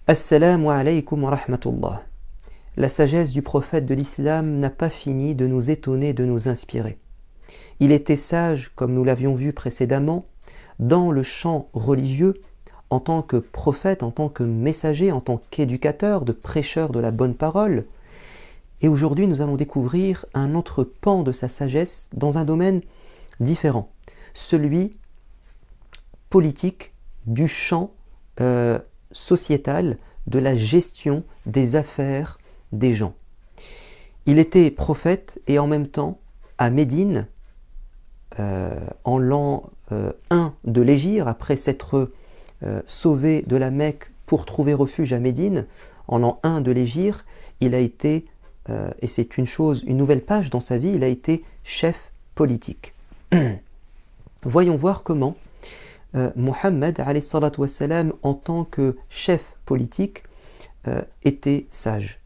Assalamu alaykum wa rahmatullah. La sagesse du prophète de l'islam n'a pas fini de nous étonner, de nous inspirer. Il était sage, comme nous l'avions vu précédemment, dans le champ religieux, en tant que prophète, en tant que messager, en tant qu'éducateur, de prêcheur de la bonne parole. Et aujourd'hui, nous allons découvrir un autre pan de sa sagesse dans un domaine différent, celui politique du champ sociétal, de la gestion des affaires des gens. Il était prophète et en même temps, à Médine, en l'an 1 de l'Hégire, après s'être sauvé de la Mecque pour trouver refuge à Médine, en l'an 1 de l'Hégire, il a été, et c'est une nouvelle page dans sa vie, il a été chef politique. Voyons voir comment Mohammed, alayhi salatu wassalam, en tant que chef politique, était sage.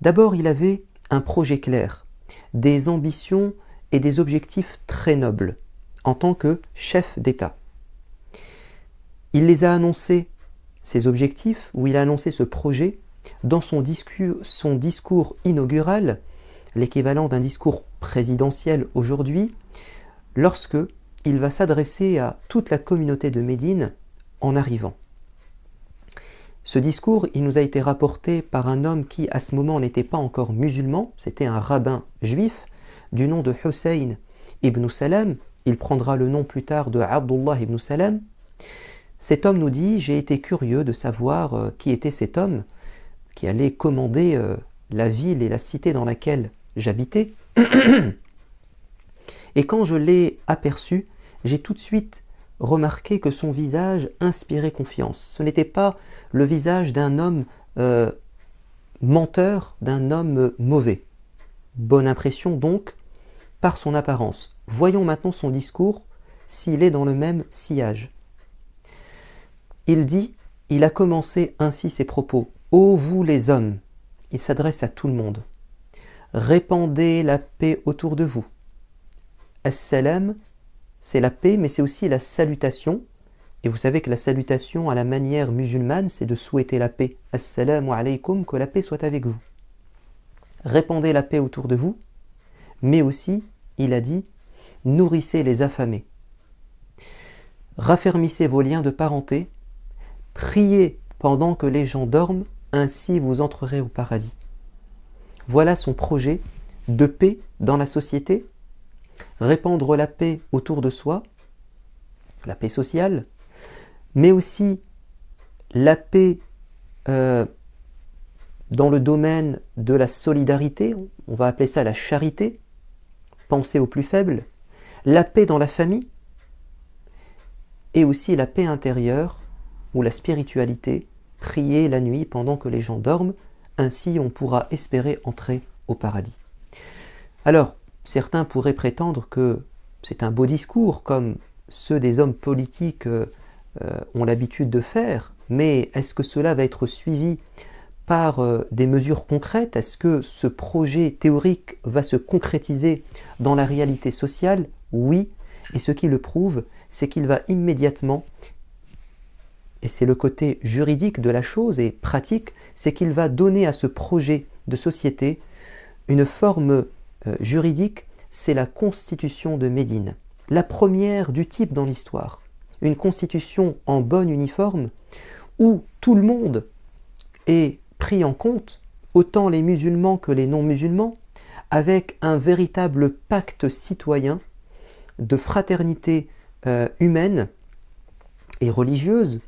D'abord, il avait un projet clair, des ambitions et des objectifs très nobles, en tant que chef d'État. Il les a annoncés, ces objectifs, ou il a annoncé ce projet, dans son discours inaugural, l'équivalent d'un discours présidentiel aujourd'hui, lorsque il va s'adresser à toute la communauté de Médine en arrivant. Ce discours, il nous a été rapporté par un homme qui, à ce moment, n'était pas encore musulman, c'était un rabbin juif, du nom de Hussein ibn Salam, il prendra le nom plus tard de Abdullah ibn Salam. Cet homme nous dit, j'ai été curieux de savoir qui était cet homme qui allait commander la ville et la cité dans laquelle j'habitais. Et quand je l'ai aperçu, j'ai tout de suite remarqué que son visage inspirait confiance. Ce n'était pas le visage d'un homme menteur, d'un homme mauvais. Bonne impression donc par son apparence. Voyons maintenant son discours, s'il est dans le même sillage. Il dit, il a commencé ainsi ses propos. « Ô vous les hommes !» Il s'adresse à tout le monde. « Répandez la paix autour de vous. » As-salam, c'est la paix, mais c'est aussi la salutation. Et vous savez que la salutation à la manière musulmane, c'est de souhaiter la paix. Assalamu alaykum, que la paix soit avec vous. Répandez la paix autour de vous, mais aussi, il a dit, nourrissez les affamés. Raffermissez vos liens de parenté, priez pendant que les gens dorment, ainsi vous entrerez au paradis. Voilà son projet de paix dans la société, répandre la paix autour de soi, la paix sociale, mais aussi la paix dans le domaine de la solidarité, on va appeler ça la charité, penser aux plus faibles, la paix dans la famille, et aussi la paix intérieure, ou la spiritualité, prier la nuit pendant que les gens dorment, ainsi on pourra espérer entrer au paradis. Alors, certains pourraient prétendre que c'est un beau discours, comme ceux des hommes politiques ont l'habitude de faire, mais est-ce que cela va être suivi par des mesures concrètes? Est-ce que ce projet théorique va se concrétiser dans la réalité sociale? Oui, et ce qui le prouve, c'est qu'il va immédiatement, et c'est le côté juridique de la chose et pratique, c'est qu'il va donner à ce projet de société une forme juridique, c'est la constitution de Médine, la première du type dans l'histoire. Une constitution en bonne uniforme où tout le monde est pris en compte, autant les musulmans que les non-musulmans, avec un véritable pacte citoyen de fraternité humaine et religieuse,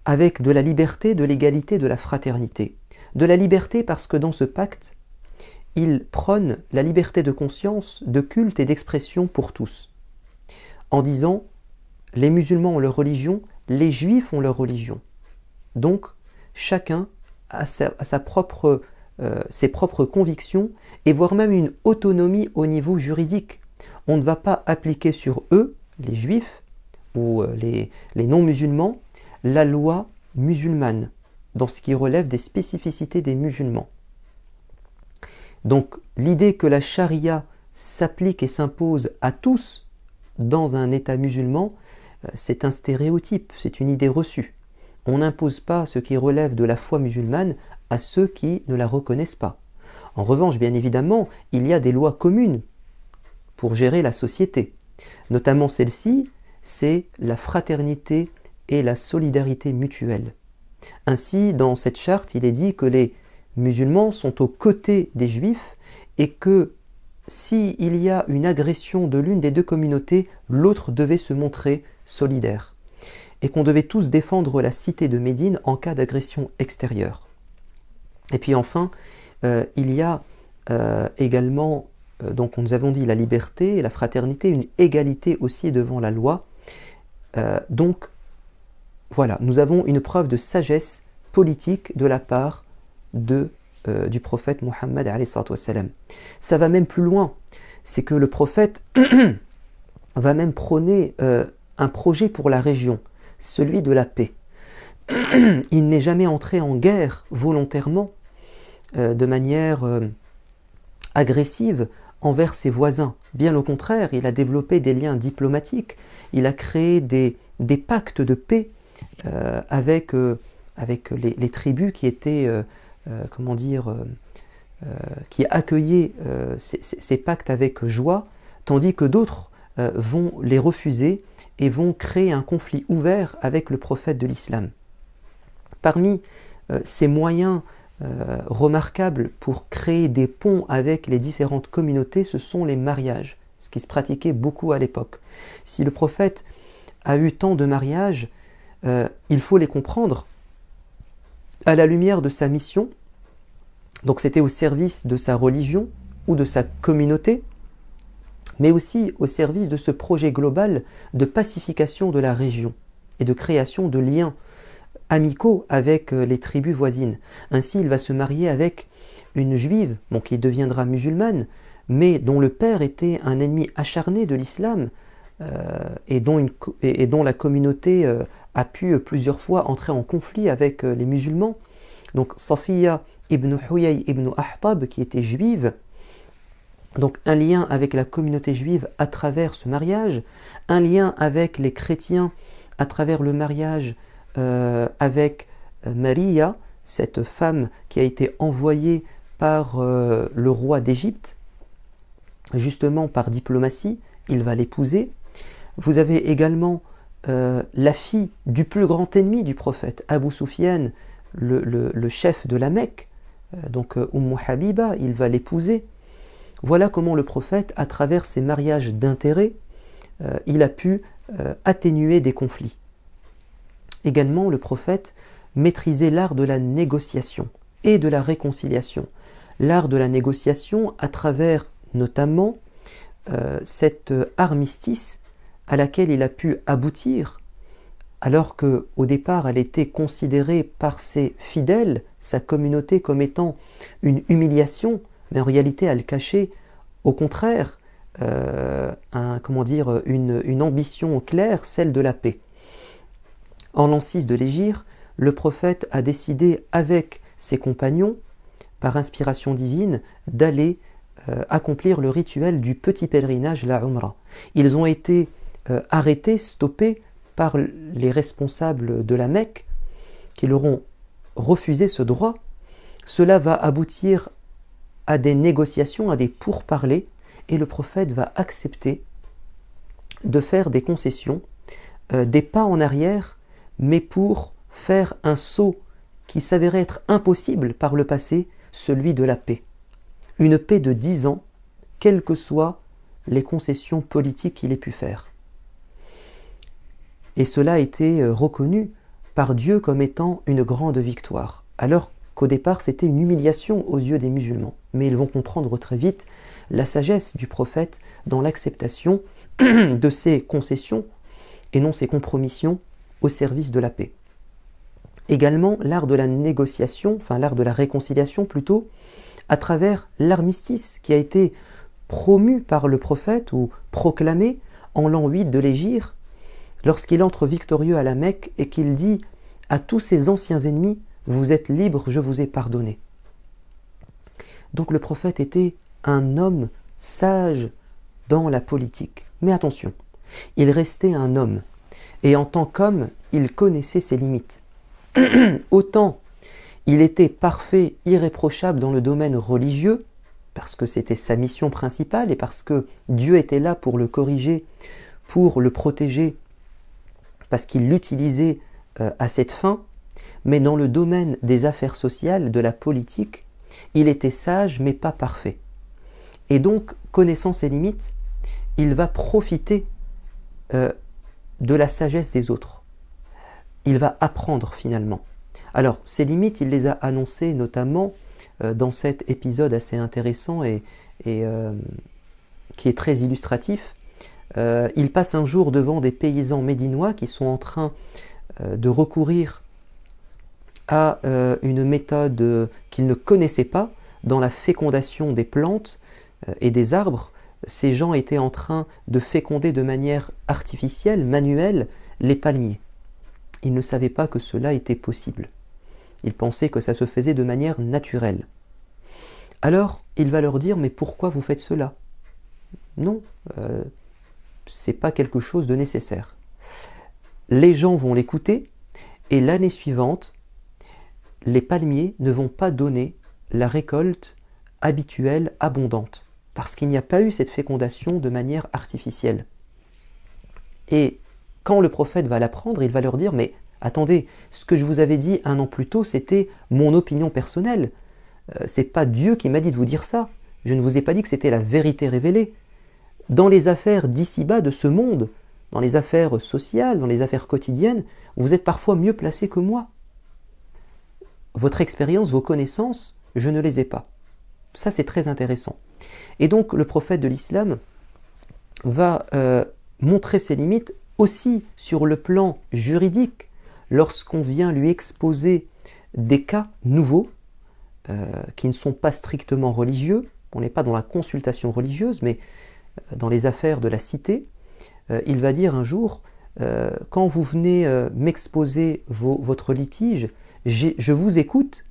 avec de la liberté, de l'égalité, de la fraternité. De la liberté parce que dans ce pacte, il prône la liberté de conscience, de culte et d'expression pour tous. En disant, les musulmans ont leur religion, les juifs ont leur religion. Donc, chacun a ses propres convictions et voire même une autonomie au niveau juridique. On ne va pas appliquer sur eux, les juifs ou les non-musulmans, la loi musulmane, dans ce qui relève des spécificités des musulmans. Donc l'idée que la charia s'applique et s'impose à tous dans un État musulman, c'est un stéréotype, c'est une idée reçue. On n'impose pas ce qui relève de la foi musulmane à ceux qui ne la reconnaissent pas. En revanche, bien évidemment, il y a des lois communes pour gérer la société. Notamment celle-ci, c'est la fraternité et la solidarité mutuelle. Ainsi, dans cette charte, il est dit que les musulmans sont aux côtés des juifs et que s'il y a une agression de l'une des deux communautés, l'autre devait se montrer solidaire. Et qu'on devait tous défendre la cité de Médine en cas d'agression extérieure. Et puis enfin, il y a également, donc nous avons dit la liberté, la fraternité, une égalité aussi devant la loi. Donc voilà, nous avons une preuve de sagesse politique de la part du prophète Muhammad alayhi salatu wassalam. Ça va même plus loin, c'est que le prophète va même prôner un projet pour la région, celui de la paix. Il n'est jamais entré en guerre volontairement, de manière agressive envers ses voisins. Bien au contraire, il a développé des liens diplomatiques, il a créé des pactes de paix avec les tribus qui étaient, qui accueillaient ces pactes avec joie, tandis que d'autres vont les refuser et vont créer un conflit ouvert avec le prophète de l'islam. Parmi ces moyens remarquables pour créer des ponts avec les différentes communautés, ce sont les mariages, ce qui se pratiquait beaucoup à l'époque. Si le prophète a eu tant de mariages, il faut les comprendre à la lumière de sa mission. Donc c'était au service de sa religion ou de sa communauté, mais aussi au service de ce projet global de pacification de la région et de création de liens amicaux avec les tribus voisines. Ainsi, il va se marier avec une juive, qui deviendra musulmane, mais dont le père était un ennemi acharné de l'islam et dont la communauté a pu plusieurs fois entrer en conflit avec les musulmans. Donc Safiya ibn Huyay ibn Ahtab, qui était juive, donc un lien avec la communauté juive à travers ce mariage, un lien avec les chrétiens à travers le mariage avec Maria, cette femme qui a été envoyée par le roi d'Égypte, justement par diplomatie, il va l'épouser. Vous avez également la fille du plus grand ennemi du prophète, Abu Sufyan, le chef de la Mecque, donc Habiba, il va l'épouser. Voilà comment le prophète, à travers ses mariages d'intérêt, il a pu atténuer des conflits. Également, le prophète maîtrisait l'art de la négociation et de la réconciliation. L'art de la négociation à travers notamment cet armistice à laquelle il a pu aboutir, alors qu'au départ elle était considérée par ses fidèles, sa communauté, comme étant une humiliation, mais en réalité elle cachait au contraire une ambition claire, celle de la paix. En l'an 6 de l'Hégire, le prophète a décidé avec ses compagnons, par inspiration divine, d'aller accomplir le rituel du petit pèlerinage, la Umrah. Ils ont été arrêtés, stoppés par les responsables de la Mecque, qui leur ont refusé ce droit. Cela va aboutir à des négociations, à des pourparlers, et le prophète va accepter de faire des concessions, des pas en arrière, mais pour faire un saut qui s'avérait être impossible par le passé, celui de la paix. Une paix de 10 ans, quelles que soient les concessions politiques qu'il ait pu faire. Et cela a été reconnu par Dieu comme étant une grande victoire, alors qu'au départ c'était une humiliation aux yeux des musulmans. Mais ils vont comprendre très vite la sagesse du prophète dans l'acceptation de ses concessions et non ses compromissions au service de la paix. Également l'art de la négociation, l'art de la réconciliation plutôt, à travers l'armistice qui a été promu par le prophète ou proclamé en l'an 8 de l'Hégire, lorsqu'il entre victorieux à la Mecque et qu'il dit à tous ses anciens ennemis, vous êtes libres, je vous ai pardonné. Donc le prophète était un homme sage dans la politique. Mais attention, il restait un homme. Et en tant qu'homme, il connaissait ses limites. Autant il était parfait, irréprochable dans le domaine religieux, parce que c'était sa mission principale et parce que Dieu était là pour le corriger, pour le protéger, parce qu'il l'utilisait à cette fin, mais dans le domaine des affaires sociales, de la politique, il était sage mais pas parfait. Et donc, connaissant ses limites, il va profiter de la sagesse des autres. Il va apprendre finalement. Alors, ces limites, il les a annoncées notamment dans cet épisode assez intéressant et qui est très illustratif. Il passe un jour devant des paysans médinois qui sont en train de recourir à une méthode qu'ils ne connaissaient pas dans la fécondation des plantes et des arbres. Ces gens étaient en train de féconder de manière artificielle, manuelle, les palmiers. Ils ne savaient pas que cela était possible. Ils pensaient que ça se faisait de manière naturelle. Alors, il va leur dire, mais pourquoi vous faites cela? Non, c'est pas quelque chose de nécessaire. Les gens vont l'écouter, et l'année suivante, les palmiers ne vont pas donner la récolte habituelle, abondante, parce qu'il n'y a pas eu cette fécondation de manière artificielle. Et quand le prophète va l'apprendre, il va leur dire, mais attendez, ce que je vous avais dit 1 an plus tôt, c'était mon opinion personnelle. C'est pas Dieu qui m'a dit de vous dire ça. Je ne vous ai pas dit que c'était la vérité révélée. Dans les affaires d'ici-bas de ce monde, dans les affaires sociales, dans les affaires quotidiennes, vous êtes parfois mieux placé que moi. Votre expérience, vos connaissances, je ne les ai pas. Ça, c'est très intéressant. Et donc, le prophète de l'islam va montrer ses limites aussi sur le plan juridique, lorsqu'on vient lui exposer des cas nouveaux, qui ne sont pas strictement religieux. On n'est pas dans la consultation religieuse, mais dans les affaires de la cité. Il va dire un jour, quand vous venez m'exposer votre litige, je vous écoute,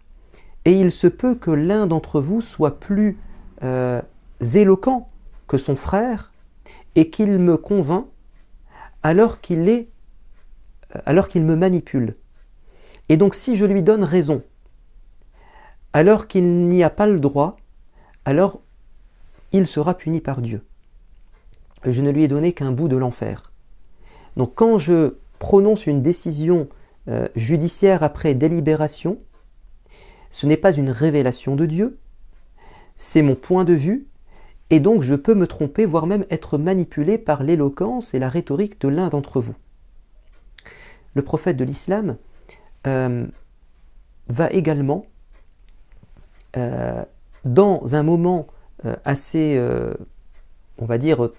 et il se peut que l'un d'entre vous soit plus éloquent que son frère, et qu'il me convainc alors qu'il me manipule. Et donc si je lui donne raison, alors qu'il n'y a pas le droit, alors il sera puni par Dieu. Je ne lui ai donné qu'un bout de l'enfer. Donc quand je prononce une décision judiciaire après délibération, ce n'est pas une révélation de Dieu, c'est mon point de vue, et donc je peux me tromper, voire même être manipulé par l'éloquence et la rhétorique de l'un d'entre vous. Le prophète de l'islam va également, dans un moment assez, on va dire,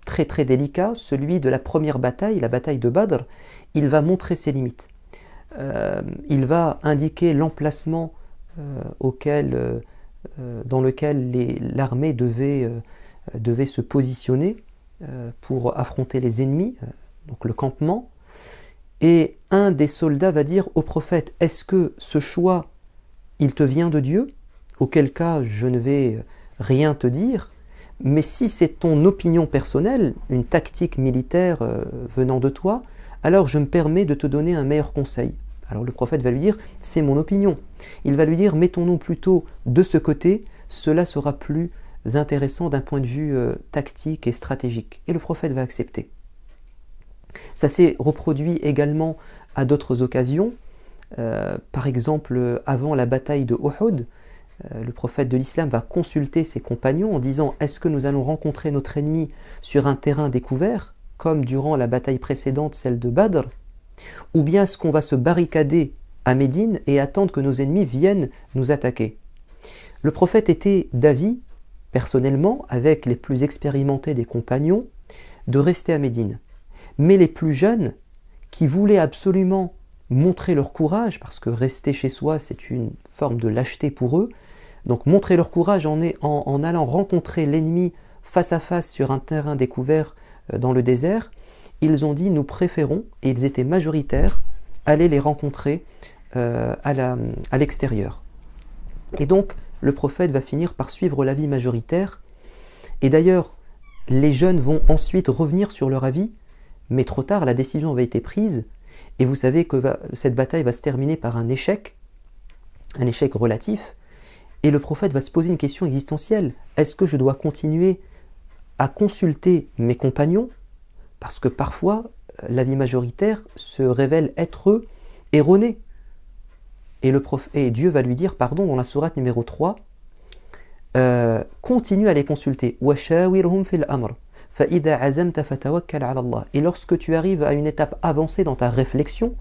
très très délicat, celui de la première bataille, la bataille de Badr, il va montrer ses limites. Il va indiquer l'emplacement dans lequel l'armée devait se positionner pour affronter les ennemis, donc le campement. Et un des soldats va dire au prophète, est-ce que ce choix, il te vient de Dieu? Auquel cas, je ne vais rien te dire. Mais si c'est ton opinion personnelle, une tactique militaire venant de toi, alors je me permets de te donner un meilleur conseil. Alors le prophète va lui dire, c'est mon opinion. Il va lui dire, mettons-nous plutôt de ce côté, cela sera plus intéressant d'un point de vue tactique et stratégique. Et le prophète va accepter. Ça s'est reproduit également à d'autres occasions. Par exemple, avant la bataille de Uhud, le prophète de l'islam va consulter ses compagnons en disant « Est-ce que nous allons rencontrer notre ennemi sur un terrain découvert, comme durant la bataille précédente, celle de Badr, ou bien est-ce qu'on va se barricader à Médine et attendre que nos ennemis viennent nous attaquer ?» Le prophète était d'avis, personnellement, avec les plus expérimentés des compagnons, de rester à Médine. Mais les plus jeunes, qui voulaient absolument montrer leur courage, parce que rester chez soi, c'est une forme de lâcheté pour eux, donc montrer leur courage en allant rencontrer l'ennemi face à face sur un terrain découvert dans le désert, ils ont dit nous préférons, et ils étaient majoritaires, aller les rencontrer à l'extérieur. Et donc le prophète va finir par suivre l'avis majoritaire, et d'ailleurs les jeunes vont ensuite revenir sur leur avis, mais trop tard, la décision avait été prise, Et vous savez que cette bataille va se terminer par un échec relatif, et le prophète va se poser une question existentielle. Est-ce que je dois continuer à consulter mes compagnons? Parce que parfois, l'avis majoritaire se révèle être erroné. Et Dieu va lui dire, pardon, dans la sourate numéro 3, continue à les consulter. وَشَاوِرْهُمْ فِي الْأَمْرِ فَإِذَا عَزَمْتَ فَتَوَكَّلْ عَلَى اللَّهِ. Et lorsque tu arrives à une étape avancée dans ta réflexion,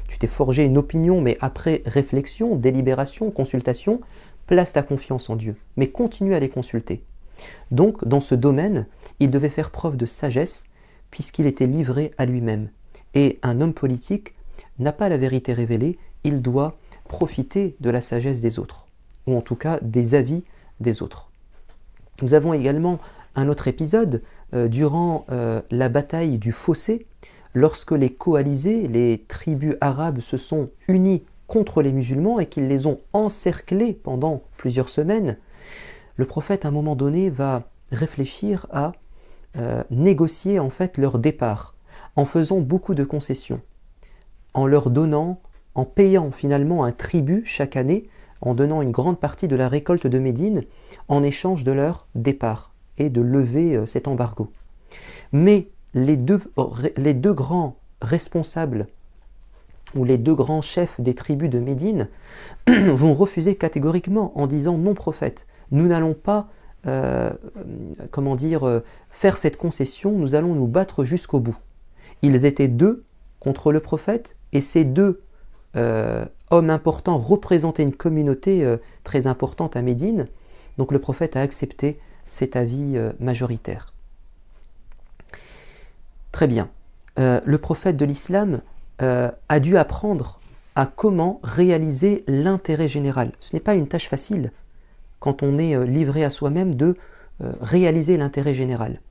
tu t'es forgé une opinion, mais après réflexion, délibération, consultation, place ta confiance en Dieu. Mais continue à les consulter. Donc, dans ce domaine, il devait faire preuve de sagesse, puisqu'il était livré à lui-même. Et un homme politique n'a pas la vérité révélée, il doit profiter de la sagesse des autres, ou en tout cas des avis des autres. Nous avons également un autre épisode durant la bataille du fossé, lorsque les coalisés, les tribus arabes se sont unis contre les musulmans et qu'ils les ont encerclés pendant plusieurs semaines. Le prophète à un moment donné va réfléchir à négocier en fait leur départ, en faisant beaucoup de concessions, en leur donnant, en payant finalement un tribut chaque année, en donnant une grande partie de la récolte de Médine en échange de leur départ et de lever cet embargo. Mais les deux grands responsables ou les deux grands chefs des tribus de Médine vont refuser catégoriquement en disant non prophète, nous n'allons pas faire cette concession, nous allons nous battre jusqu'au bout. Ils étaient deux contre le prophète et ces deux hommes importants représentaient une communauté très importante à Médine, donc le prophète a accepté cet avis majoritaire. Très bien. Le prophète de l'islam a dû apprendre à comment réaliser l'intérêt général. Ce n'est pas une tâche facile quand on est livré à soi-même de réaliser l'intérêt général.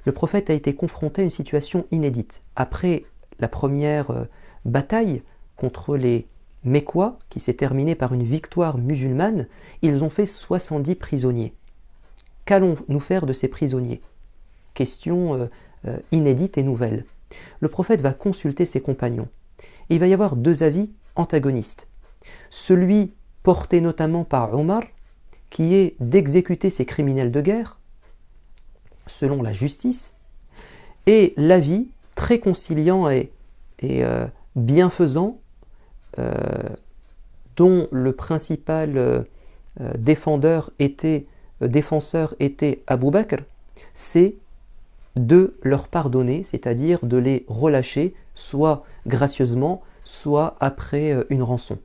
Le prophète a été confronté à une situation inédite. Après la première bataille contre les Mécois, qui s'est terminée par une victoire musulmane, ils ont fait 70 prisonniers. Qu'allons-nous faire de ces prisonniers? Question inédite et nouvelle. Le prophète va consulter ses compagnons. Et il va y avoir deux avis antagonistes. Celui porté notamment par Omar, qui est d'exécuter ces criminels de guerre, selon la justice, et l'avis très conciliant et bienfaisant, dont le principal défenseur était Abu Bakr, c'est de leur pardonner, c'est-à-dire de les relâcher, soit gracieusement, soit après une rançon.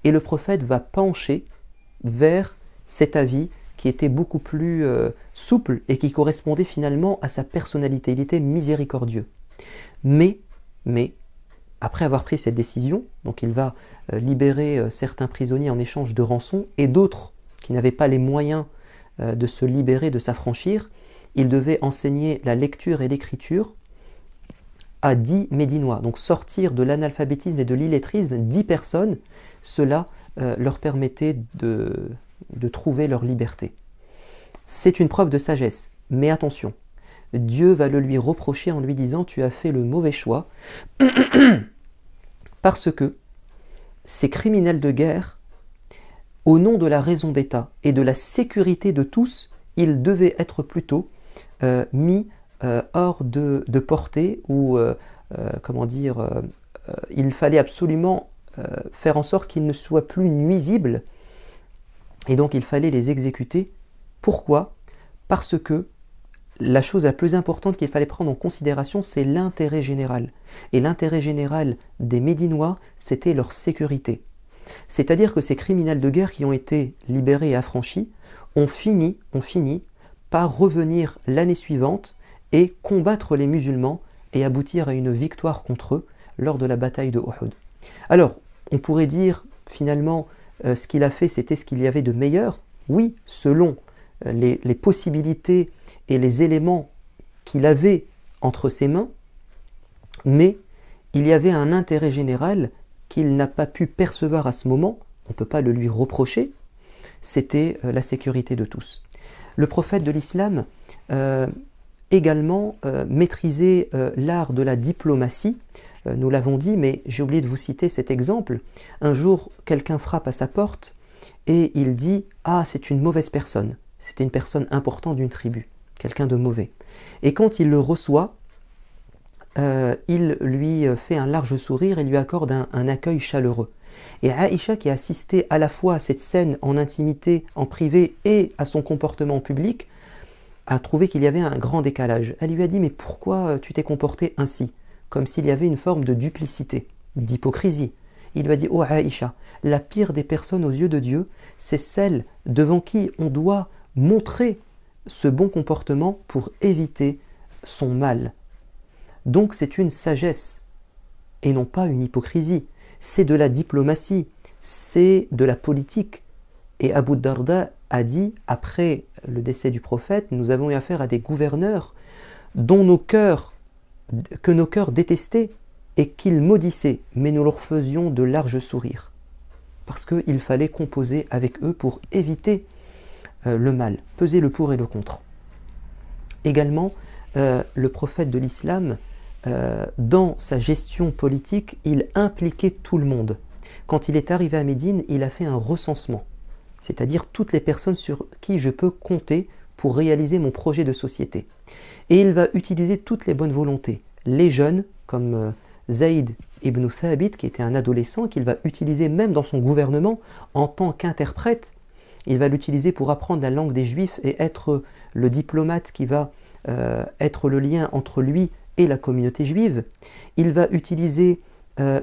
Et le prophète va pencher vers cet avis qui était beaucoup plus souple et qui correspondait finalement à sa personnalité. Il était miséricordieux. Mais, après avoir pris cette décision, donc il va libérer certains prisonniers en échange de rançon et d'autres qui n'avaient pas les moyens de se libérer, de s'affranchir, il devait enseigner la lecture et l'écriture à 10 Médinois. Donc sortir de l'analphabétisme et de l'illettrisme 10 personnes, cela leur permettait de trouver leur liberté. C'est une preuve de sagesse, mais attention, Dieu va le lui reprocher en lui disant « Tu as fait le mauvais choix » parce que ces criminels de guerre, au nom de la raison d'État et de la sécurité de tous, ils devaient être plutôt mis hors de portée ou il fallait absolument faire en sorte qu'ils ne soient plus nuisibles et donc il fallait les exécuter. Pourquoi? Parce que la chose la plus importante qu'il fallait prendre en considération, c'est l'intérêt général. Et l'intérêt général des Médinois, c'était leur sécurité. C'est-à-dire que ces criminels de guerre qui ont été libérés et affranchis ont fini par revenir l'année suivante et combattre les musulmans et aboutir à une victoire contre eux lors de la bataille de Uhud. Alors, on pourrait dire finalement ce qu'il a fait, c'était ce qu'il y avait de meilleur. Oui, selon les possibilités et les éléments qu'il avait entre ses mains, mais il y avait un intérêt général qu'il n'a pas pu percevoir à ce moment, on ne peut pas le lui reprocher, c'était la sécurité de tous. Le prophète de l'islam également maîtrisait l'art de la diplomatie, nous l'avons dit, mais j'ai oublié de vous citer cet exemple. Un jour, quelqu'un frappe à sa porte et il dit « Ah, c'est une mauvaise personne. C'était une personne importante d'une tribu, quelqu'un de mauvais. » Et quand il le reçoit, il lui fait un large sourire et lui accorde un accueil chaleureux. Et Aïcha, qui a assisté à la fois à cette scène en intimité, en privé, et à son comportement public, a trouvé qu'il y avait un grand décalage. Elle lui a dit « Mais pourquoi tu t'es comporté ainsi ?» Comme s'il y avait une forme de duplicité, d'hypocrisie. Il lui a dit « Oh Aïcha, la pire des personnes aux yeux de Dieu, c'est celle devant qui on doit montrer ce bon comportement pour éviter son mal. » Donc c'est une sagesse, et non pas une hypocrisie. C'est de la diplomatie, c'est de la politique. Et Abu Darda a dit, après le décès du prophète, nous avons eu affaire à des gouverneurs que nos cœurs détestaient et qu'ils maudissaient, mais nous leur faisions de larges sourires. Parce qu'il fallait composer avec eux pour éviter le mal, peser le pour et le contre. Également, le prophète de l'islam, dans sa gestion politique, il impliquait tout le monde. Quand il est arrivé à Médine, il a fait un recensement, c'est-à-dire toutes les personnes sur qui je peux compter pour réaliser mon projet de société. Et il va utiliser toutes les bonnes volontés. Les jeunes, comme Zayd ibn Thabit, qui était un adolescent, qu'il va utiliser même dans son gouvernement en tant qu'interprète. Il va l'utiliser pour apprendre la langue des Juifs et être le diplomate qui va être le lien entre lui et la communauté juive. Il va utiliser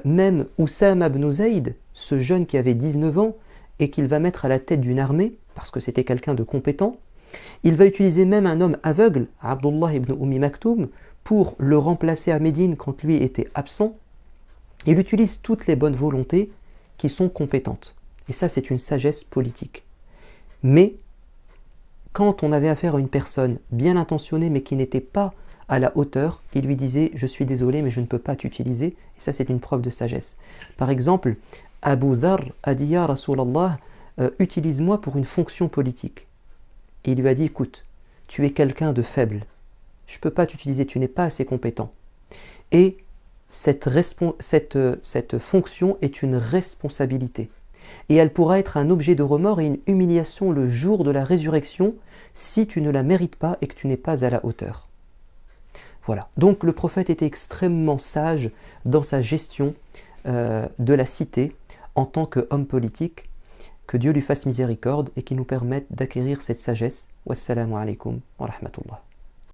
même Oussama ibn Zayd, ce jeune qui avait 19 ans et qu'il va mettre à la tête d'une armée, parce que c'était quelqu'un de compétent. Il va utiliser même un homme aveugle, Abdullah ibn Maktoum, pour le remplacer à Médine quand lui était absent. Il utilise toutes les bonnes volontés qui sont compétentes. Et ça, c'est une sagesse politique. Mais, quand on avait affaire à une personne bien intentionnée mais qui n'était pas à la hauteur, il lui disait « Je suis désolé, mais je ne peux pas t'utiliser. » Et ça, c'est une preuve de sagesse. Par exemple, Abu Dharr a dit « Ya Rasulallah, utilise-moi pour une fonction politique. » Et il lui a dit « Écoute, tu es quelqu'un de faible. Je ne peux pas t'utiliser, tu n'es pas assez compétent. » Et cette fonction est une responsabilité. Et elle pourra être un objet de remords et une humiliation le jour de la résurrection si tu ne la mérites pas et que tu n'es pas à la hauteur. Voilà. Donc le prophète était extrêmement sage dans sa gestion de la cité en tant qu'homme politique. Que Dieu lui fasse miséricorde et qu'il nous permette d'acquérir cette sagesse. Wassalamu alaikum wa rahmatullah.